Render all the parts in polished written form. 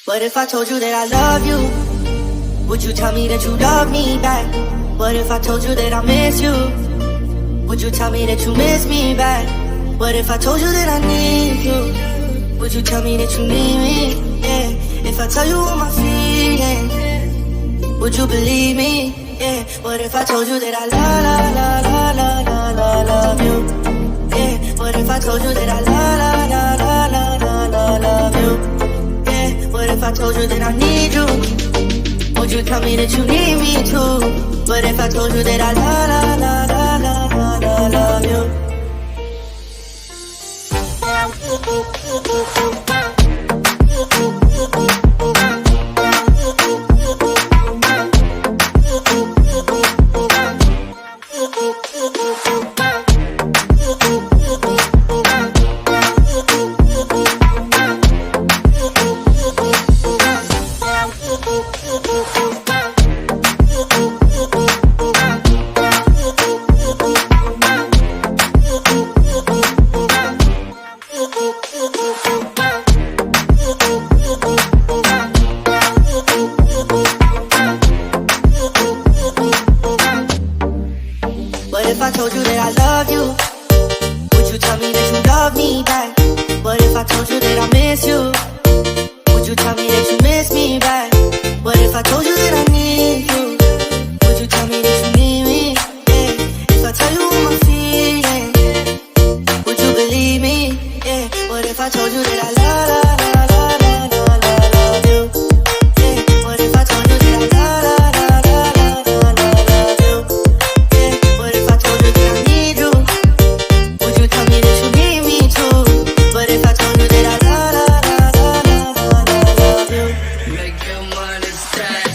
What if I told you that I love you? Would you tell me that you love me back? What if I told you that I miss you? Would you tell me that you miss me back? What if I told you that I need you? Would you tell me that you need me? Yeah. If I tell you all my feelings, would you believe me? Yeah. What if I told you that I love you? Yeah. What if I told you that I love you? Yeah. What if I told you that I need you? Would you tell me that you need me too? What if I told you that I love you? What if I told you that I love you? Would you tell me that you love me back? What if I told you that I miss you? Would you tell me that you miss me back? What if I told you that I need you? Would you tell me that you need me? Yeah. If I tell you all my feelings, would you believe me? Yeah. What if I told you that I love you? Yeah. What if I told you that I love you? Yeah. What if I told you that I need you? Would you tell me that you need me too? What if I told you that I love you? Make your money stack.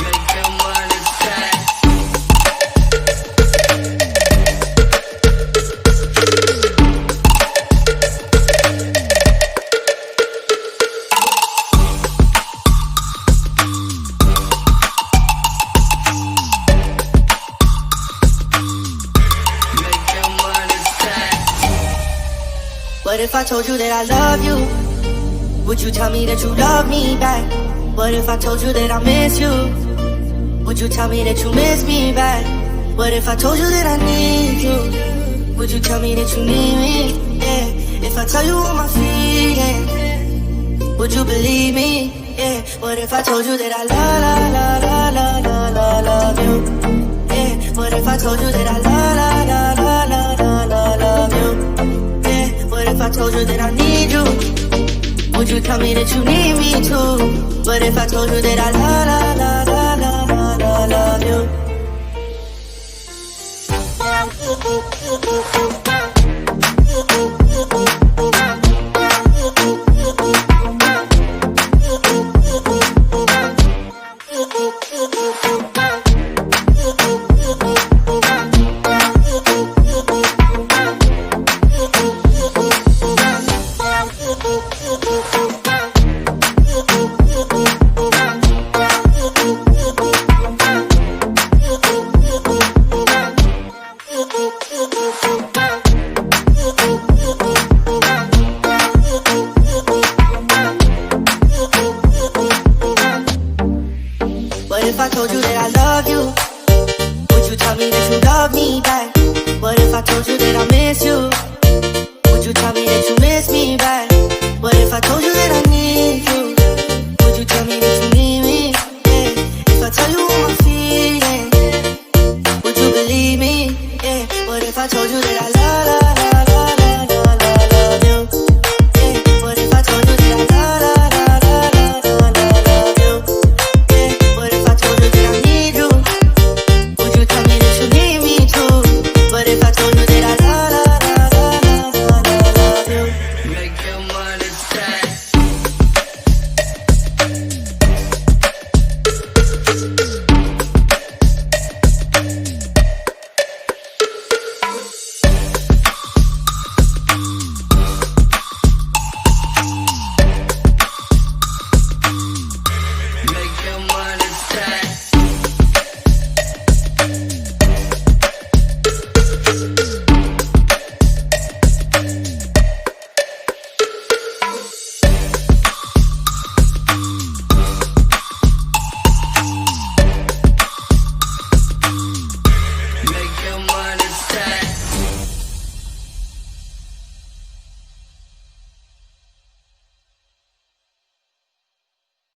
Make your money stack. Make your money stack. What if I told you that I love you? Would you tell me that you love me back? What if I told you that I miss you? Would you tell me that you miss me back? What if I told you that I need you? Would you tell me that you need me? Yeah. If I tell you all my feelings, would you believe me? Yeah. What if I told you that I love you? Yeah. What if I told you that I love you? Yeah. What if I told you that I need you? Would you tell me that you need me too? What if I told you that I love you? What if I told you that I love you? Would you tell me that you love me back? What if I told you that I miss you? Would you tell me that you miss me back? What if I told you that I need you? Would you tell me that you need me? Yeah. If I tell you all my feelings, would you believe me? Yeah. What if I told you that I love you?